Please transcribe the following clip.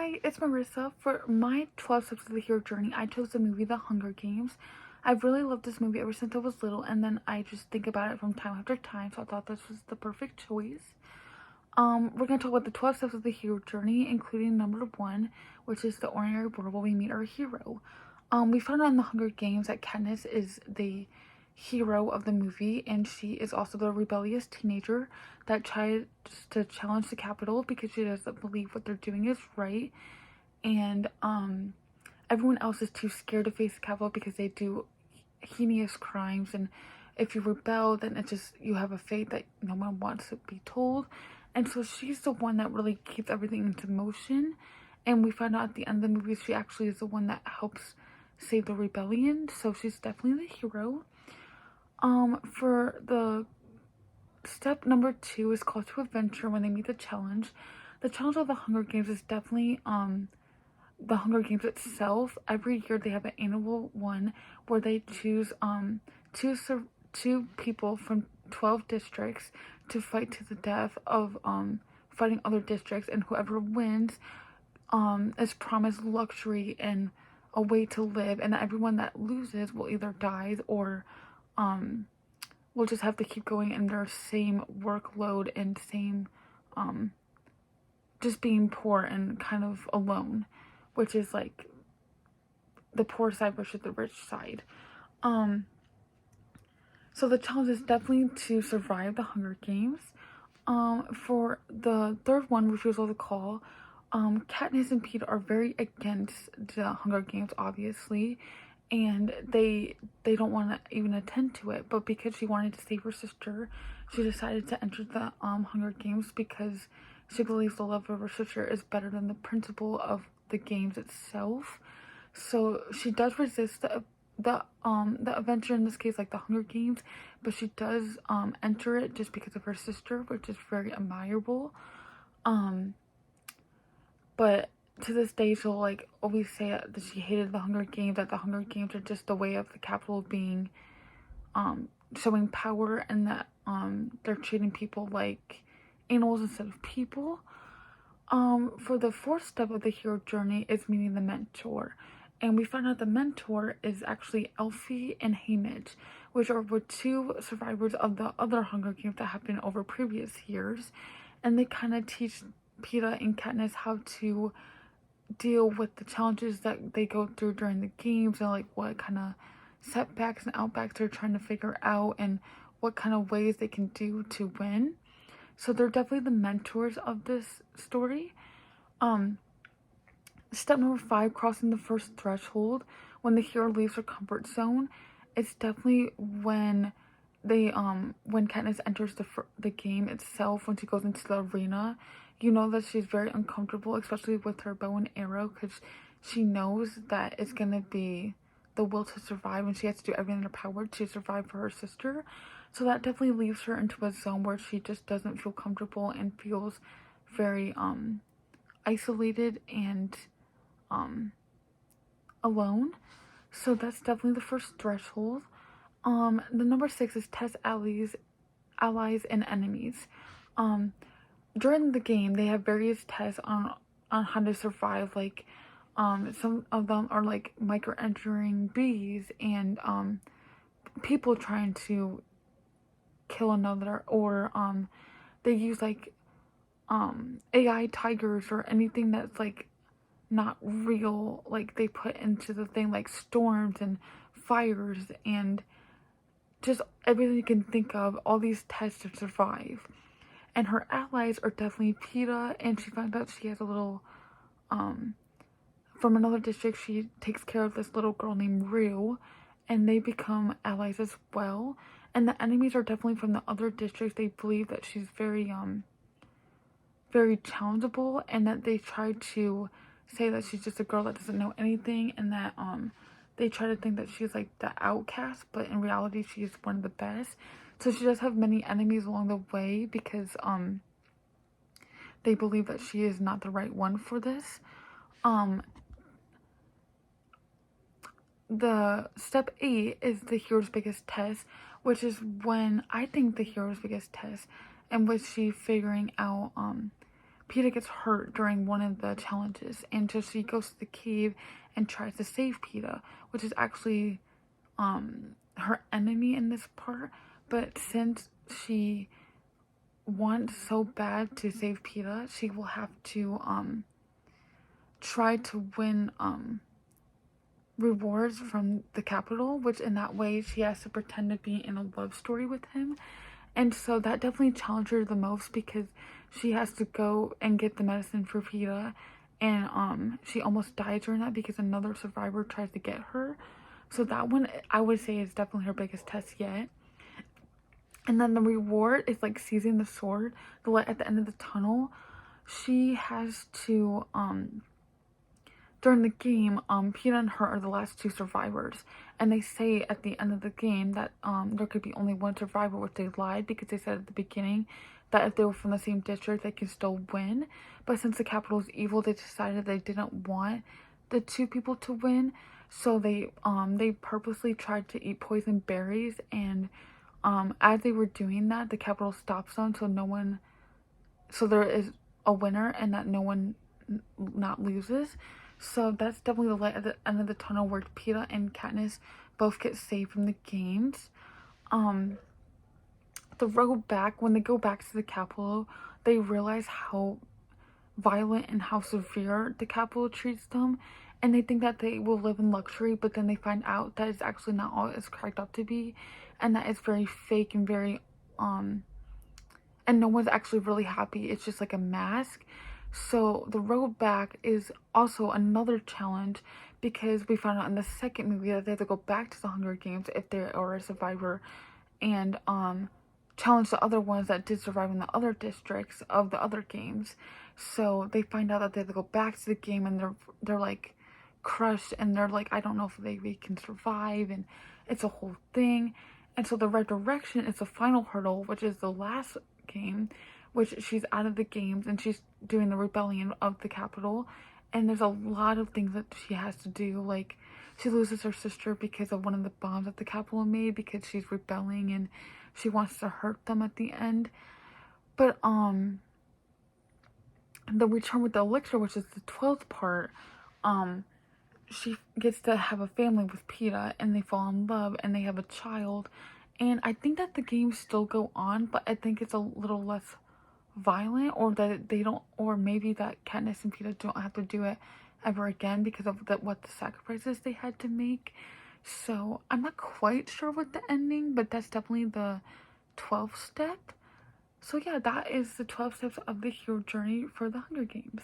Hi, it's Marissa. For my 12 Steps of the Hero journey, I chose the movie The Hunger Games. I've really loved this movie ever since I was little, and then I just think about it from time after time, so I thought this was the perfect choice. We're going to talk about the 12 Steps of the Hero journey, including number one, which is the ordinary world where we meet our hero. We found out in The Hunger Games that Katniss is the hero of the movie, and she is also the rebellious teenager that tries to challenge the Capitol because she doesn't believe what they're doing is right, and everyone else is too scared to face the Capitol because they do heinous crimes, and if you rebel, then it's just you have a fate that no one wants to be told. And so she's the one that really keeps everything into motion, and we find out at the end of the movie she actually is the one that helps save the rebellion, so she's definitely the hero. For the step number two is called to adventure when they meet the challenge. The challenge of the Hunger Games is definitely the Hunger Games itself. Every year they have an annual one where they choose two people from 12 districts to fight to the death of fighting other districts, and whoever wins is promised luxury and a way to live, and everyone that loses will either die or will just have to keep going in their same workload and same just being poor and kind of alone, which is like the poor side versus the rich side. So the challenge is definitely to survive the Hunger Games. For the third one, Refusal to Call, Katniss and Peeta are very against the Hunger Games, obviously, and they don't want to even attend to it. But because she wanted to save her sister, she decided to enter the Hunger Games because she believes the love of her sister is better than the principle of the games itself. So she does resist the adventure, in this case like the Hunger Games, but she does enter it just because of her sister, which is very admirable. But to this day she'll like always say that she hated the Hunger Games, that the Hunger Games are just a way of the Capitol being showing power, and that they're treating people like animals instead of people. For the fourth step of the hero journey is meeting the mentor. And we find out the mentor is actually Elfie and Haymitch, which were two survivors of the other Hunger Games that happened over previous years. And they kind of teach Peeta and Katniss how to deal with the challenges that they go through during the games, and like what kind of setbacks and outbacks they're trying to figure out, and what kind of ways they can do to win. So they're definitely the mentors of this story. Step number five, crossing the first threshold. When the hero leaves her comfort zone, it's definitely when when Katniss enters the game itself. When she goes into the arena, you know that she's very uncomfortable, especially with her bow and arrow, because she knows that it's gonna be the will to survive, and she has to do everything in her power to survive for her sister. So that definitely leaves her into a zone where she just doesn't feel comfortable and feels very isolated and alone. So that's definitely the first threshold. The number six is test allies and enemies. During the game they have various tests on how to survive, like some of them are like micro entering bees, and people trying to kill another, or they use like AI tigers or anything that's like not real, like they put into the thing, like storms and fires and just everything you can think of, all these tests to survive. And her allies are definitely Peeta, and she finds out she has a little from another district, she takes care of this little girl named Rue, and they become allies as well. And the enemies are definitely from the other districts. They believe that she's very very challengeable, and that they try to say that she's just a girl that doesn't know anything, and that they try to think that she's like the outcast, but in reality she's one of the best. So she does have many enemies along the way because they believe that she is not the right one for this. The step 8 is the hero's biggest test, which is when I think the hero's biggest test, in which she's figuring out Peeta gets hurt during one of the challenges, and so she goes to the cave and tries to save Peeta, which is actually her enemy in this part. But since she wants so bad to save Peeta, she will have to try to win rewards from the capital, which in that way she has to pretend to be in a love story with him. And so that definitely challenged her the most because she has to go and get the medicine for Peeta, and she almost died during that because another survivor tries to get her. So that one I would say is definitely her biggest test yet. And then the reward is like seizing the sword, the light at the end of the tunnel. She has to during the game, Peeta and her are the last two survivors, and they say at the end of the game that there could be only one survivor, which they lied because they said at the beginning that if they were from the same district, they could still win. But since the capital is evil, they decided they didn't want the two people to win, so they purposely tried to eat poison berries, and as they were doing that, the capital stops them, so there is a winner and that no one not loses. So that's definitely the light at the end of the tunnel where Peeta and Katniss both get saved from the games. The road back, when they go back to the capital, they realize how violent and how severe the capital treats them, and they think that they will live in luxury, but then they find out that it's actually not all it's cracked up to be, and that it's very fake and very and no one's actually really happy. It's just like a mask. So the road back is also another challenge because we found out in the second movie that they have to go back to the Hunger Games if they are a survivor, and challenge the other ones that did survive in the other districts of the other games. So they find out that they have to go back to the game, and they're like crushed, and they're like, I don't know if they can survive, and it's a whole thing. And so the red direction is the final hurdle, which is the last game, which she's out of the games and she's doing the rebellion of the capital, and there's a lot of things that she has to do. Like, she loses her sister because of one of the bombs that the capital made because she's rebelling and she wants to hurt them at the end. But the return with the elixir, which is the 12th part, she gets to have a family with Peeta, and they fall in love and they have a child. And I think that the games still go on, but I think it's a little less violent, or that they don't, or maybe that Katniss and Peeta don't have to do it ever again because of what the sacrifices they had to make. So I'm not quite sure what the ending, but that's definitely the 12th step. So yeah, that is the 12 steps of the hero journey for the Hunger Games.